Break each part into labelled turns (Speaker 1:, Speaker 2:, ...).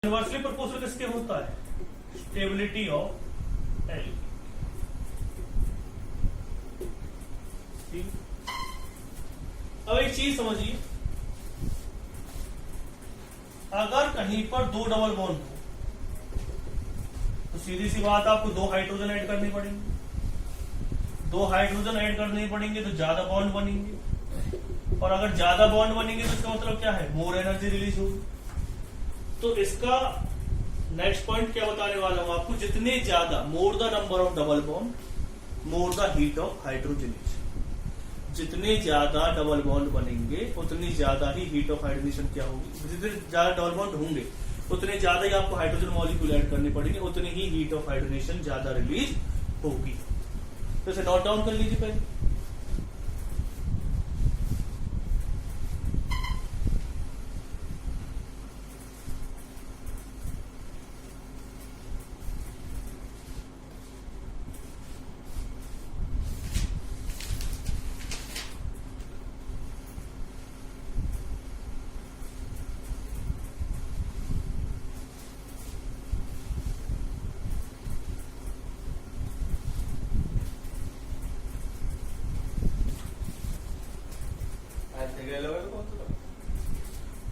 Speaker 1: Inversely proportional किसके होता है? Stability of L. अब एक चीज समझिए, अगर कहीं पर दो डबल बॉन्ड हो तो सीधी सी बात आपको दो हाइड्रोजन ऐड करनी पड़ेंगे। दो हाइड्रोजन ऐड करने पड़ेंगे तो ज्यादा बॉन्ड बनेंगे, और अगर ज्यादा बॉन्ड बनेंगे तो इसका मतलब क्या है? मोर एनर्जी रिलीज होगी। तो इसका नेक्स्ट पॉइंट क्या बताने वाला हूं आपको, जितने ज्यादा more the number of double bond more the heat of hydrogenation. जितने ज्यादा डबल बॉन्ड बनेंगे उतनी ज्यादा ही हीट ऑफ हाइड्रोजनेशन क्या होगी। जितने ज्यादा डबल बॉन्ड होंगे उतने ज्यादा ही आपको हाइड्रोजन मॉलिक्यूल ऐड करने पड़ेंगे, उतनी ही हीट ऑफ हाइड्रोजनेशन ज्यादा रिलीज होगी। तो इसे नोट डाउन कर लीजिए पहले।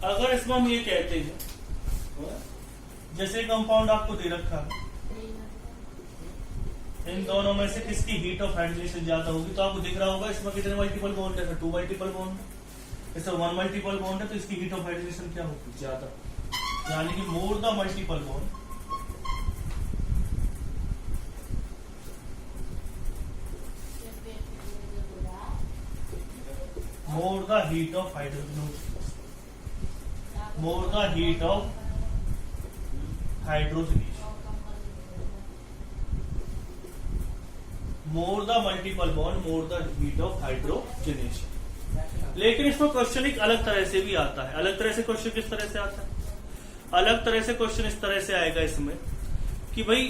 Speaker 1: अगर इसमें हम ये कहते हैं, जैसे कंपाउंड आपको दे रखा है, इन दोनों में से किसकी हीट ऑफ हाइड्रोजनेशन ज्यादा होगी, तो आपको दिख रहा होगा इसमें कितने मल्टीपल बॉन्ड है? 2 मल्टीपल बॉन्ड है। इसमें 1 मल्टीपल बॉन्ड है, तो इसकी हीट ऑफ हाइड्रोजनेशन क्या होगी? ज्यादा, यानी कि more the multiple bond more the heat of hydrogen, more the heat of hydrogenation, more the multiple bond, more the heat of hydrogenation। लेकिन इसमें क्वेश्चन एक अलग तरह से भी आता है। अलग तरह से क्वेश्चन किस तरह से आता है? अलग तरह से क्वेश्चन इस तरह से आएगा इसमें कि भाई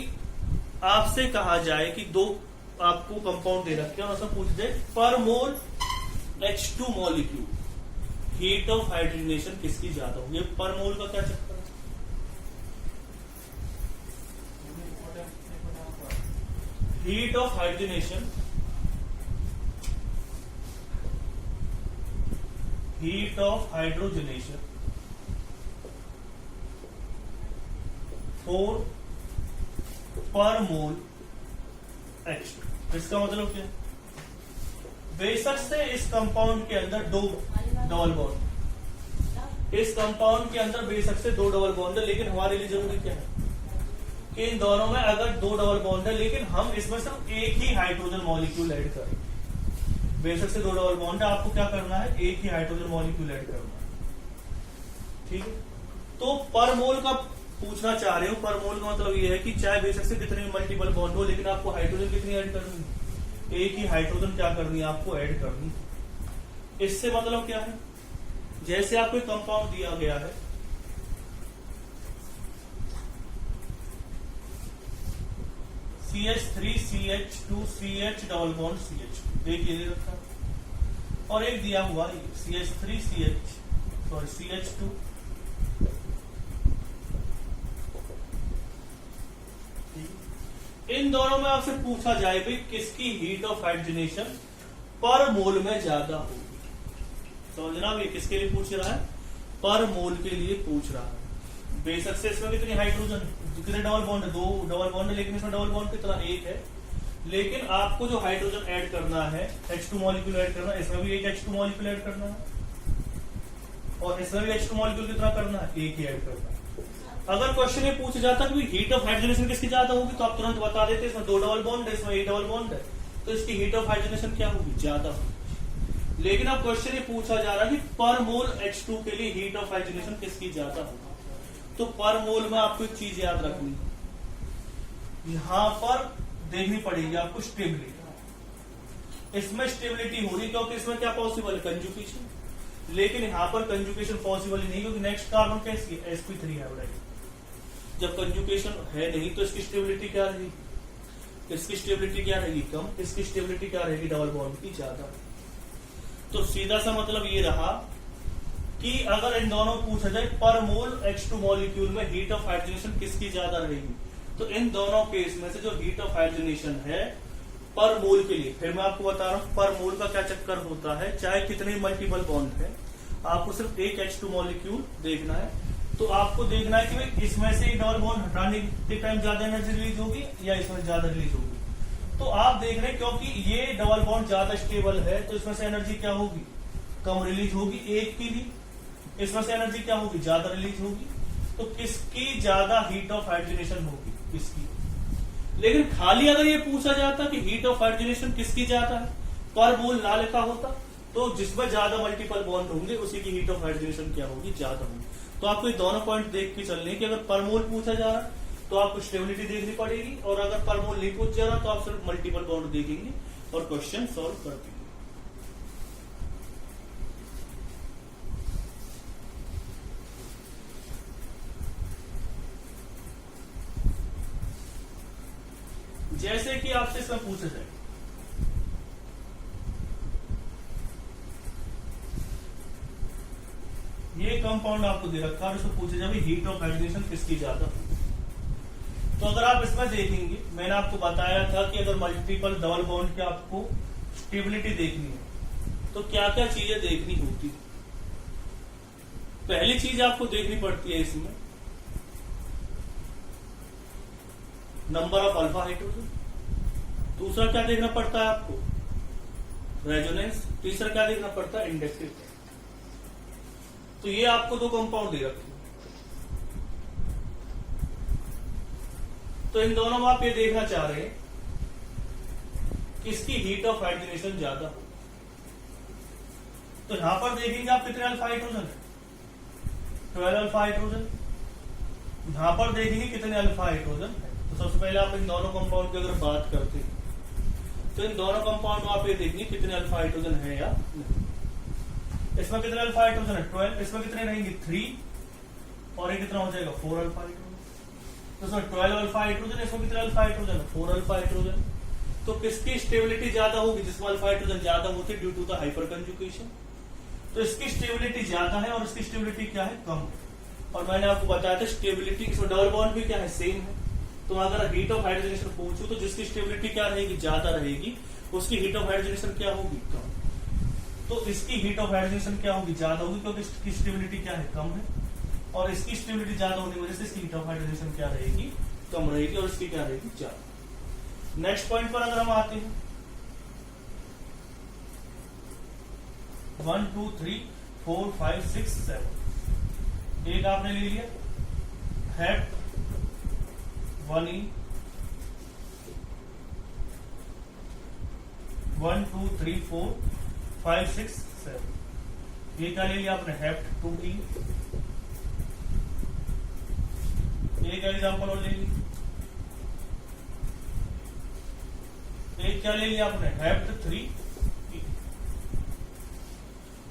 Speaker 1: आपसे कहा जाए कि दो आपको कंपाउंड दे रखे हैं और उसमें पूछ दे पर मोल H2 molecule heat of hydrogenation किसकी ज्यादा होगी। पर मोल का क्या चक्कर है? Heat of hydrogenation, heat of hydrogenation for पर मोल H2। इसका मतलब क्या है? बेशक से इस कंपाउंड के अंदर दो डबल बॉन्ड, इस कंपाउंड के अंदर बेशक से दो डबल बॉन्ड है, लेकिन हमारे लिए जरूरी क्या है कि इन दोनों में अगर दो डबल बॉन्ड है लेकिन हम इसमें सिर्फ एक ही हाइड्रोजन मॉलिक्यूल ऐड करें। बेशक से दो डबल बॉन्ड है, आपको क्या करना है? एक ही हाइड्रोजन मॉलिक्यूल ऐड करना है। ठीक है, तो पर मोल का पूछना चाह रहे हो। पर मोल का मतलब ये है कि चाहे बेशक से कितने मल्टीपल बॉन्ड हो, लेकिन आपको हाइड्रोजन कितनी ऐड करनी है? एक ही हाइड्रोजन क्या करनी है? आपको ऐड करनी है। इससे मतलब क्या है? जैसे आपको एक कंपाउंड दिया गया है, CH3CH2CH डबल बॉन्ड CH, देखिए दे रखा, और एक दिया हुआ CH2 इन दोनों में आपसे पूछा जाए भाई किसकी हीट ऑफ हाइड्रोजनेशन पर मोल में ज्यादा होगी। समझना भी किसके लिए पूछ रहा है? पर मोल के लिए पूछ रहा है। बेशक से इसमें कितनी हाइड्रोजन, कितने डबल बॉन्ड है? 2 डबल बॉन्ड है, लेकिन इसमें डबल बॉन्ड कितना? एक है। लेकिन आपको जो हाइड्रोजन ऐड करना है, H2 मॉलिक्यूल ऐड करना है, इसमें भी एक H2 मॉलिक्यूल ऐड करना है, और इसमें भी H2 मॉलिक्यूल कितना करना है? एक ही ऐड करना है। अगर क्वेश्चन ये पूछ जाता कि हीट ऑफ हाइड्रोजनेशन किसकी ज्यादा होगी, तो आप तुरंत बता देते इसमें 2 डबल बॉन्ड है, इसमें एक डबल बॉन्ड है, तो इसकी हीट ऑफ हाइड्रोजनेशन क्या होगी? ज्यादा होगी। लेकिन अब क्वेश्चन ये पूछा जा रहा है कि पर मोल H2 के लिए हीट ऑफ हाइड्रोजनेशन किसकी ज्यादा होगी। तो पर मोल में आपको एक चीज याद रखनी है, यहां पर देखनी पड़ेगी आपको स्टेबिलिटी। इसमें स्टेबिलिटी हो रही क्योंकि इसमें क्या पॉसिबल है? कंजुगेशन। लेकिन यहां पर कंजुगेशन पॉसिबल ही नहीं, क्योंकि नेक्स्ट कार्बन कैसी है? sp3 hybrid. जब कंजुगेशन है नहीं तो इसकी स्टेबिलिटी क्या रहेगी? इसकी स्टेबिलिटी क्या रहेगी? कम। इसकी स्टेबिलिटी क्या रहेगी? डबल बॉन्ड की ज्यादा। तो सीधा सा मतलब ये रहा कि अगर इन दोनों पूछा जाए पर मोल H2 मॉलिक्यूल में हीट ऑफ हाइड्रोजनेशन किसकी ज्यादा रहेगी, तो इन दोनों केस में से जो हीट ऑफ हाइड्रोजनेशन है पर मोल के लिए, फिर मैं आपको बता रहा हूं पर मोल का क्या चक्कर होता है, चाहे कितने मल्टीपल बॉन्ड है, आपको सिर्फ एक H2 मॉलिक्यूल देखना है। तो आपको देखना है कि भाई इसमें से डबल बॉन्ड हटाने के टाइम ज्यादा एनर्जी रिलीज होगी या इसमें ज्यादा रिलीज होगी। तो आप देख रहे हैं क्योंकि ये डबल बॉन्ड ज्यादा स्टेबल है तो इसमें से एनर्जी क्या होगी, कम रिलीज होगी एक के लिए, इसमें से एनर्जी क्या होगी, ज्यादा रिलीज होगी। तो किसकी ज्यादा हीट ऑफ हाइड्रोजनेशन होगी, किसकी। लेकिन खाली अगर ये पूछा जाता कि हीट ऑफ हाइड्रोजनेशन किसकी ज्यादा है, पर मोल ना लिखा होता, तो जिसमें ज्यादा मल्टीपल बॉन्ड होंगे उसी की हीट ऑफ हाइड्रोजनेशन क्या होगी, ज्यादा होगी। तो आपको ये दोनों पॉइंट देख के चलने कि अगर पर मोल पूछा जा रहा है तो आपको स्टेबिलिटी देखनी पड़ेगी, और अगर पर मोल नहीं पूछा जा रहा तो आप सिर्फ मल्टीपल बॉन्ड देखेंगे और क्वेश्चन सॉल्व कर देंगे। जैसे कि आपसे इसमें पूछा जाए ये कंपाउंड आपको दे रखा है, उसमें पूछे जाए हीट ऑफ हाइड्रोजनेशन किसकी ज्यादा है। तो अगर आप इसमें देखेंगे, मैंने आपको बताया था कि अगर मल्टीपल डबल बॉन्ड की आपको स्टेबिलिटी देखनी है तो क्या क्या चीजें देखनी होती है। पहली चीज आपको देखनी पड़ती है इसमें नंबर ऑफ अल्फा हाइड्रोजन, दूसरा क्या देखना पड़ता है आपको, रेजोनेंस, तीसरा क्या देखना पड़ता है, इंडक्टिव। तो ये आपको दो कंपाउंड दे रखे, तो इन दोनों में आप ये देखना चाह रहे हैं किसकी हीट ऑफ हाइड्रोजनेशन ज्यादा हो। तो यहां पर देखेंगे आप कितने अल्फा हाइड्रोजन है, 12 अल्फा हाइड्रोजन। यहां पर देखेंगे कितने अल्फा हाइड्रोजन है। तो सबसे पहले आप इन दोनों कंपाउंड की अगर बात करते हैं तो इन दोनों कंपाउंड में आप ये देखेंगे कितने अल्फा हाइड्रोजन है या नहीं। इसमें कितने अल्फा हाइड्रोजन है, 12, इसमें कितने रहेंगे 3, और ये कितना हो जाएगा 4 अल्फा हाइड्रोजन। तो इसमें 12 अल्फा हाइड्रोजन, इसमें कितने अल्फा हाइड्रोजन है, 4 अल्फा हाइड्रोजन। तो किसकी स्टेबिलिटी ज्यादा होगी, जिसमें अल्फा हाइड्रोजन ज्यादा होती है due to the hyperconjugation. तो इसकी स्टेबिलिटी ज्यादा है और इसकी स्टेबिलिटी क्या है, कम है। और मैंने आपको बताया था स्टेबिलिटी, इसमें डबल बॉन्ड भी क्या है, सेम है। तो अगर हीट ऑफ हाइड्रोजनेशन पूछूं तो जिसकी स्टेबिलिटी क्या रहेगी, ज्यादा रहेगी, उसकी हीट ऑफ हाइड्रोजनेशन क्या होगी, कम। तो इसकी हीट ऑफ हाइड्रोजनेशन क्या होगी, ज्यादा होगी, क्योंकि इसकी स्टेबिलिटी क्या है, कम है। और इसकी स्टेबिलिटी ज्यादा होने की वजह से इसकी हीट ऑफ हाइड्रोजनेशन क्या रहेगी, कम रहेगी, और इसकी क्या रहेगी, ज्यादा। नेक्स्ट पॉइंट पर अगर हम आते हैं 1 2 3 4 5 6 7, एक आपने ले लिया हेड 1E 1 2 3 4 5 6 7, ये क्या ले लिया आपने, हेप्ट 2E। एक एग्जाम्पल और ले ली, एक क्या ले लिया आपने, हेप्ट 3E।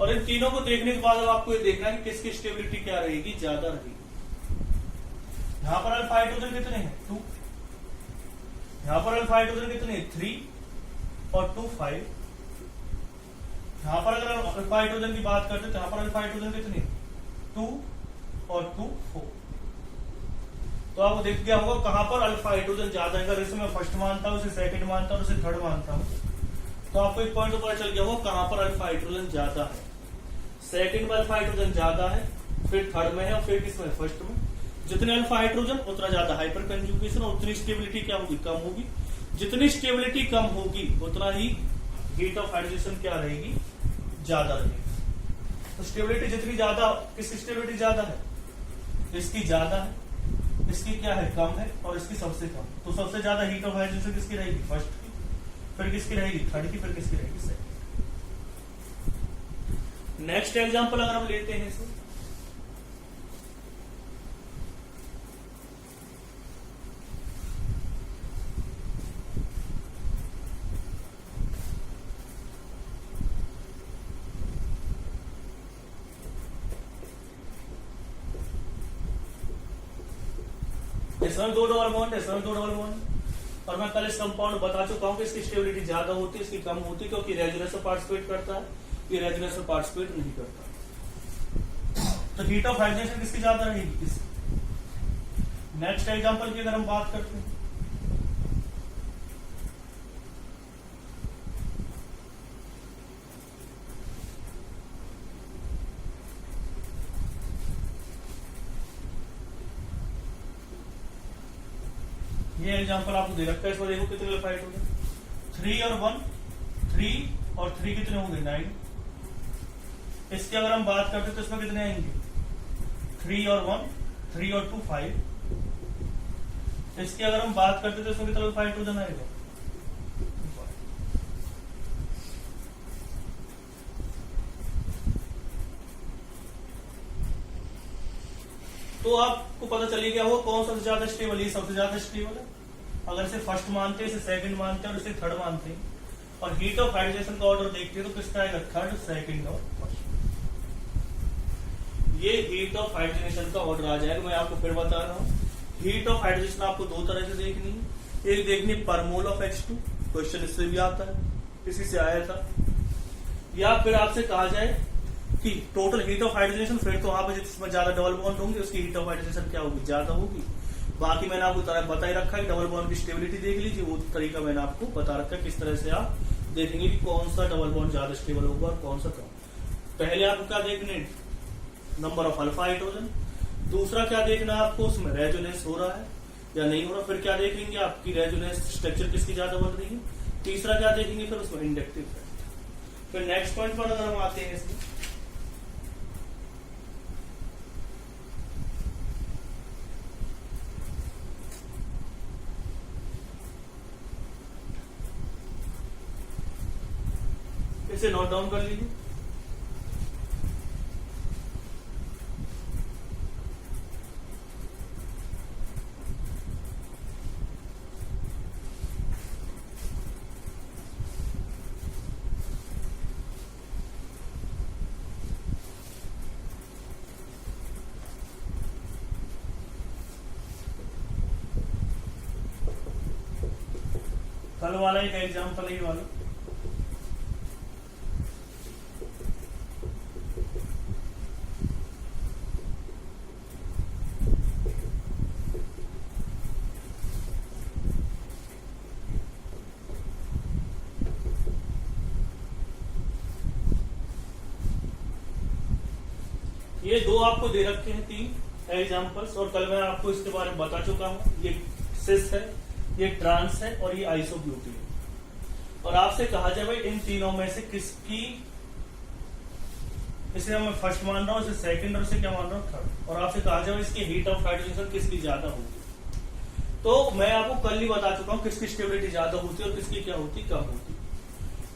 Speaker 1: और इन तीनों को देखने के बाद अब आपको ये देखना है कि किसकी स्टेबिलिटी क्या रहेगी, ज्यादा रहेगी। यहां पर अल्फा हाइड्रोजन कितने हैं, 2, यहां पर अल्फा हाइड्रोजन कितने हैं, 3 और 2 5। यहां पर अगर अल्फा हाइड्रोजन की बात करते तो यहां पर अल्फा हाइड्रोजन कितने, 2 और 2 4। तो आपको देख गया होगा कहां पर अल्फा हाइड्रोजन ज्यादा है। अगर इसे मैं फर्स्ट मानता हूं, इसे सेकंड मानता हूं, इसे थर्ड मानता हूं, तो आपको एक पॉइंट तो पता चल गया होगा कहां पर अल्फा हाइड्रोजन ज्यादा है। सेकंड में अल्फा हाइड्रोजन ज्यादा है, फिर थर्ड में है, और फिर किसमें, फर्स्ट में। जितने अल्फा हाइड्रोजन उतना ज्यादा हाइपर कंजुगेशन, और उतनी स्टेबिलिटी क्या होगी, कम होगी। जितनी स्टेबिलिटी कम होगी उतना ही हीट ऑफ हाइड्रोजनेशन क्या रहेगी, ज्यादा रहेगी। तो स्टेबिलिटी जितनी ज्यादा, किसकी स्टेबिलिटी ज्यादा है, इसकी ज्यादा है, इसकी क्या है, कम है, और इसकी सबसे कम। तो सबसे ज्यादा हीट ऑफ हाइड्रोजनेशन किसकी रहेगी, फर्स्ट की, फिर किसकी रहेगी, थर्ड की, फिर किसकी रहेगी, सेकंड। नेक्स्ट एग्जांपल अगर हम लेते हैं इसे, इसमें 2 डबल बॉन्ड है, इसमें 2 डबल बॉन्ड। और मैं कल इस कंपाउंड बता चुका हूं कि इसकी स्टेबिलिटी ज्यादा होती है, इसकी कम होती है, क्योंकि रेजोनेंस में पार्टिसिपेट करता है, ये रेजोनेंस में पार्टिसिपेट नहीं करता। तो हीट ऑफ हाइड्रोजन किसकी ज्यादा रहेगी? इस नेक्स्ट एग्जांपल की अगर हम बात करते हैं, ये एग्जांपल आपको दे रखा है, इसमें देखो कितने फाइट हो गए, 3 और 1, 3 और 3 कितने होंगे? 9। इसकी अगर हम बात करते तो इसमें कितने आएंगे? 3 और 1, 3 और 2 5। इसकी अगर हम बात करते तो इसमें कितना हाइड्रोजन आएगा? तो आपको पता चली गया हो कौन सबसे ज्यादा स्टेबल? ये सबसे ज्यादा स्टेबल है। अगर इसे फर्स्ट मानते हैं, इसे सेकंड मानते हैं और इसे थर्ड मानते हैं, और हीट ऑफ हाइड्रोजन का ऑर्डर देखते हैं तो किसका आएगा? थर्ड, सेकंड और फर्स्ट। ये हीट ऑफ हाइड्रोजनेशन का ऑर्डर आ जाएगा। मैं आपको फिर बता रहा हूँ, हीट ऑफ हाइड्रोजन आपको दो तरह से देखनी है। एक देखनी पर मोल ऑफ H2, क्वेश्चन इससे भी आता है, इसी से आया था। या फिर आपसे कहा जाए कि टोटल हीट ऑफ हाइड्रोजनेशन, फिर तो वहां पर जिसमें ज्यादा डबल बॉन्ड होंगे उसकी हीट ऑफ हाइड्रोजनेशन क्या होगी? ज्यादा होगी। बाकी मैंने आपको बता ही रखा है, डबल बॉन्ड की स्टेबिलिटी देख लीजिए, वो तरीका मैंने आपको बता रखा है किस तरह से आप देखेंगे कि कौन सा डबल बॉन्ड ज्यादा स्टेबल होगा और कौन सा कम। पहले आपको क्या देखने? Number of alpha hydrogen. दूसरा क्या देखना आपको? उसमें रेजोनेंस हो रहा है या नहीं हो रहा। फिर क्या देखेंगे? आपकी रेजोनेंस स्ट्रक्चर किसकी ज्यादा बन रही है। तीसरा क्या देखेंगे? फिर उसमें इंडक्टिव इफेक्ट। फिर नेक्स्ट पॉइंट पर अगर हम आते हैं इसमें, इसे नोट डाउन कर लीजिए। कल वाला एक एग्जाम्पल ही वाला, ये दो आपको दे रखे हैं 3 एग्जाम्पल्स, और कल मैं आपको इसके बारे में बता चुका हूं। ये सिस है, ये ट्रांस है और ये आइसोब्यूटी है। और आपसे कहा जाए भाई इन तीनों में से किसकी, इसे मैं फर्स्ट मान रहा हूं, इसे सेकंड, और इसे क्या मान रहा हूं? थर्ड। और आपसे कहा जाए इसकी हीट ऑफ हाइड्रोजन किसकी ज्यादा होगी। तो मैं आपको कल ही बता चुका हूं किसकी स्टेबिलिटी ज्यादा होती है और किसकी क्या होती, कम होती।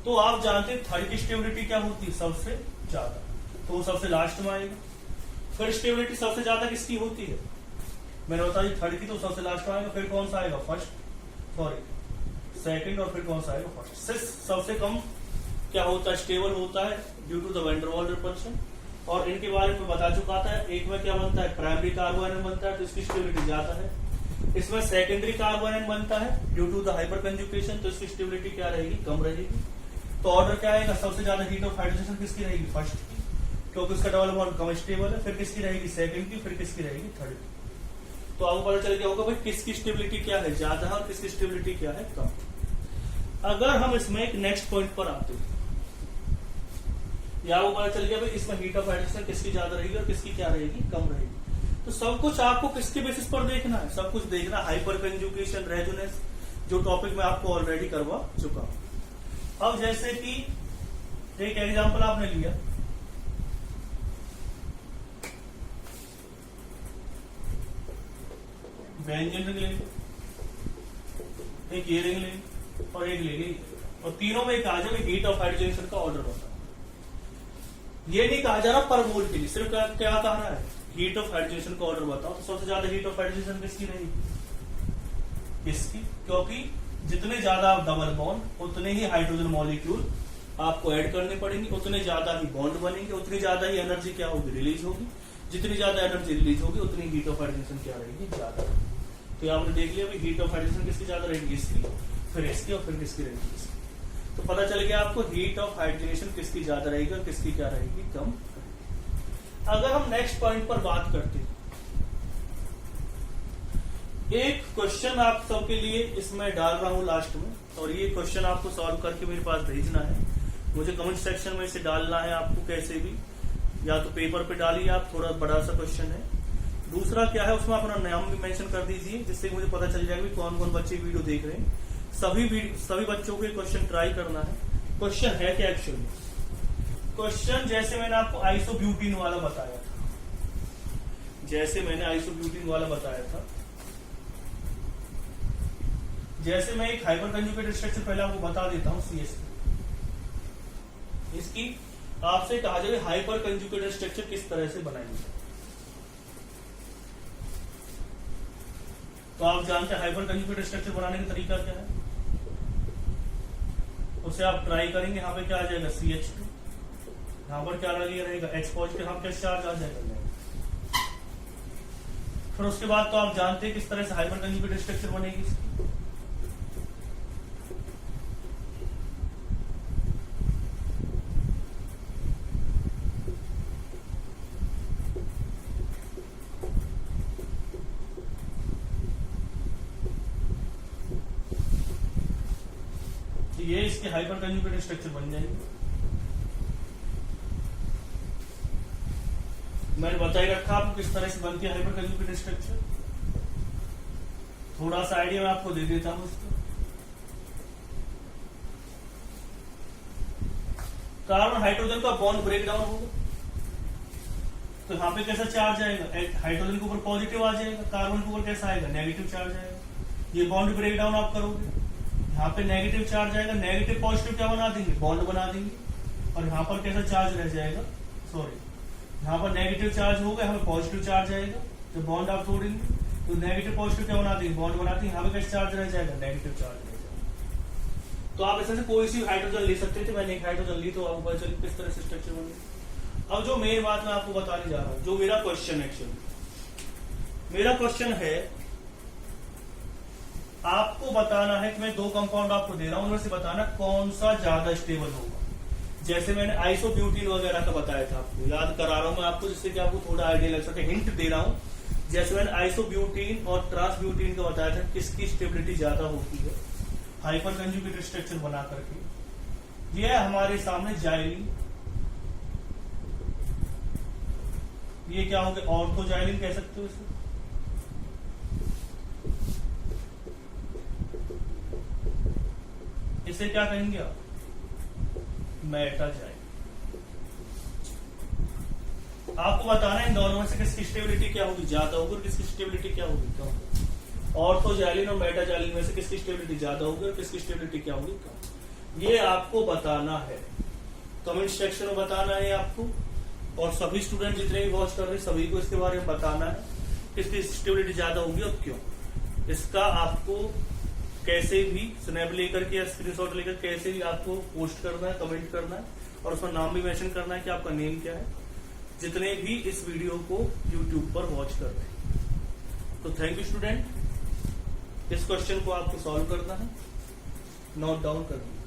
Speaker 1: तो आप जानते हैं थर्ड की स्टेबिलिटी क्या होती है? सबसे ज्यादा, तो वो सबसे लास्ट में आएगा। फिर स्टेबिलिटी सबसे ज्यादा किसकी होती है? मैंने बताया थर्ड की, तो सबसे लास्ट में आएगा। फिर कौन सा आएगा? फर्स्ट, सॉरी सेकंड, और फिर कौन सा आएगा? फर्स्ट। सिस सबसे कम क्या होता है? स्टेबल होता है due to the van der Waals repulsion. और इनके बारे में बता चुका था, एक में क्या बनता है? प्राइमरी कार्बोनाइट बनता है, तो इसकी स्टेबिलिटी ज्यादा है। इसमें सेकेंडरी कार्बोनाइट बनता है due to the hyperconjugation, तो इसकी स्टेबिलिटी क्या रहेगी? कम रहेगी। तो ऑर्डर क्या आएगा? सबसे ज्यादा हीट ऑफ हाइड्रोजन किसकी रहेगी? फर्स्ट की, क्योंकि उसका डबल बॉन्ड कम स्टेबल है। फिर किसकी रहेगी? सेकंड की। फिर किसकी रहेगी? थर्ड की। तो आपको पता चल गया होगा भाई किसकी स्टेबिलिटी क्या है? ज्यादा है, और किसकी स्टेबिलिटी क्या है? कम। अगर हम इसमें एक नेक्स्ट पॉइंट पर आते हैं, या वो पता चल गया भाई इसमें हीट ऑफ हाइड्रोजन किसकी ज्यादा रहेगी और किसकी क्या रहेगी? कम रहेगी। तो सब कुछ आपको किसके बेसिस पर देखना है? सब कुछ देखना हाइपर कंजुगेशन, रेजोनेंस, जो टॉपिक मैं आपको ऑलरेडी करवा चुका हूं। अब जैसे कि एक एग्जांपल आपने लिया, बेंजीन रिंग लेंगे, एक ये रिंग लेंगे और एक लेंगे, और तीनों में कहा जाए हीट ऑफ हाइड्रोजन का ऑर्डर बताओ। ये नहीं कहा जा रहा पर मोल के लिए, सिर्फ क्या कह रहा है? हीट ऑफ हाइड्रोजन का ऑर्डर बताओ। तो सबसे ज्यादा हीट ऑफ हाइड्रोजन किसकी रहेगी? इसकी, क्योंकि जितने ज्यादा डबल बॉन्ड उतने ही हाइड्रोजन मॉलिक्यूल आपको ऐड करने पड़ेंगे, उतने ज्यादा ही बॉन्ड बनेंगे, उतनी ज्यादा ही एनर्जी क्या होगी? रिलीज होगी। जितनी ज्यादा एनर्जी रिलीज होगी उतनी हीट ऑफ हाइड्रोजन क्या रहेगी? ज्यादा। तो आपने देख लिया भाई हीट ऑफ हाइड्रोजन किसकी ज्यादा रहेगी? इसकी, फिर इसकी, और फिर किसकी रहेगी? इसकी। तो पता चल गया आपको हीट ऑफ हाइड्रोजन किसकी ज्यादा रहेगी और किसकी क्या रहेगी? कम। अगर हम नेक्स्ट पॉइंट पर बात करते हैं, एक क्वेश्चन आप सबके लिए इसमें डाल रहा हूं लास्ट में, और ये क्वेश्चन आपको सॉल्व करके मेरे पास भेजना है। मुझे कमेंट सेक्शन में इसे डालना है आपको, कैसे भी, या तो पेपर पे डालिए आप, थोड़ा बड़ा सा क्वेश्चन है। दूसरा क्या है, उसमें अपना नाम भी मेंशन कर दीजिए, जिससे मुझे पता चल जाएगा कौन कौन बच्चे वीडियो देख रहे हैं। सभी बच्चों को ये क्वेश्चन ट्राई करना है। क्वेश्चन है क्या एक्चुअली? क्वेश्चन जैसे मैंने आपको आइसोब्यूटीन वाला बताया था, जैसे मैंने आइसोब्यूटीन वाला बताया था, जैसे मैं एक हाइपर कंजुगेटेड स्ट्रक्चर पहले आपको बता देता हूं सीएस, इसकी आपसे कहा जाए हाइपर कंजुगेटेड स्ट्रक्चर किस तरह से बनाएंगे। तो आप जानते हैं हाइपर कंजुगेटेड स्ट्रक्चर बनाने का तरीका क्या है, उसे आप ट्राई करेंगे। यहाँ पे क्या आ जाएगा CH2, यहाँ पर क्या लगे रहेगा H पॉजिटिव, यहाँ क्या चार्ज आ जाएगा। फिर उसके बाद तो आप जानते हैं किस तरह से हाइपर कंजुगेटेड स्ट्रक्चर बनेगी इसकी। ये इसके हाइपर कंजुगेटेड स्ट्रक्चर बन जाएगी। मैंने बता ही रखा आपको किस तरह से बनती है हाइपर कंजुगेटेड स्ट्रक्चर, थोड़ा सा आइडिया मैं आपको दे देता हूं इसको। कार्बन हाइड्रोजन का बॉन्ड ब्रेक डाउन होगा, तो यहाँ पे कैसा चार्ज आएगा, हाइड्रोजन के ऊपर पॉजिटिव आ जाएगा, कार्बन के ऊपर कैसा आएगा, नेगेटिव चार्ज आएगा। ये बॉन्ड ब्रेक डाउन आप करोगे, यहाँ पे नेगेटिव चार्ज आएगा, नेगेटिव पॉजिटिव क्या बना देंगे, बॉन्ड बना देंगे, और यहाँ पर कैसा चार्ज रह जाएगा, सॉरी, यहाँ पर नेगेटिव चार्ज होगा, यहाँ पे पॉजिटिव चार्ज आएगा, तो बॉन्ड आप तोड़ेंगे, तो नेगेटिव पॉजिटिव क्या बना देंगे, बॉन्ड बनाते हैं, यहाँ पे कैसा चार्ज रह जाएगा, नेगेटिव चार्ज रह जाएगा। तो आप ऐसे से कोई सी हाइड्रोजन ले सकते थे, मैंने एक हाइड्रोजन ली, तो आपको पता चलिए किस तरह से स्ट्रक्चर बनेगा। अब जो मेन बात मैं आपको बताने जा रहा हूँ, जो मेरा क्वेश्चन एक्चुअली, मेरा क्वेश्चन है आपको बताना है कि मैं 2 कंपाउंड आपको दे रहा हूं, उनमें से बताना कौन सा ज्यादा स्टेबल होगा। जैसे मैंने आइसोब्यूटीन वगैरह का बताया था, आपको याद करा रहा हूं मैं आपको, जिससे कि आपको थोड़ा आइडिया लग सके, हिंट दे रहा हूं। जैसे मैंने आइसोब्यूटीन और ट्रांसब्यूटीन का बताया था किसकी स्टेबिलिटी ज्यादा होती है हाइपर कंजुगेटेड स्ट्रक्चर बना करके। ये है हमारे सामने जाइलिन, ये क्या होगा, ऑर्थोजाइलिन कह सकते हो इसे। इसे क्या कहेंगे आप, मेटाजाइलिन। आपको बताना है इन दोनों में से किसकी स्टेबिलिटी क्या होगी, ज्यादा होगी, और किसकी स्टेबिलिटी क्या होगी, कम। ऑर्थोजाइलिन और मेटाजाइलिन में से किसकी स्टेबिलिटी ज्यादा होगी और किसकी स्टेबिलिटी क्या होगी, कम। ये आपको बताना है, कमेंट सेक्शन में बताना है आपको, और सभी स्टूडेंट जितने भी वॉच कर रहे हैं सभी को इसके बारे में बताना है किसकी स्टेबिलिटी ज्यादा होगी और क्यों। इसका आपको कैसे भी स्नैप लेकर के या स्क्रीनशॉट लेकर कैसे भी आपको पोस्ट करना है, कमेंट करना है, और उसमें नाम भी मेंशन करना है कि आपका नेम क्या है, जितने भी इस वीडियो को यूट्यूब पर वॉच कर रहे हैं। तो थैंक यू स्टूडेंट, इस क्वेश्चन को आपको सॉल्व करना है, नोट डाउन करना है।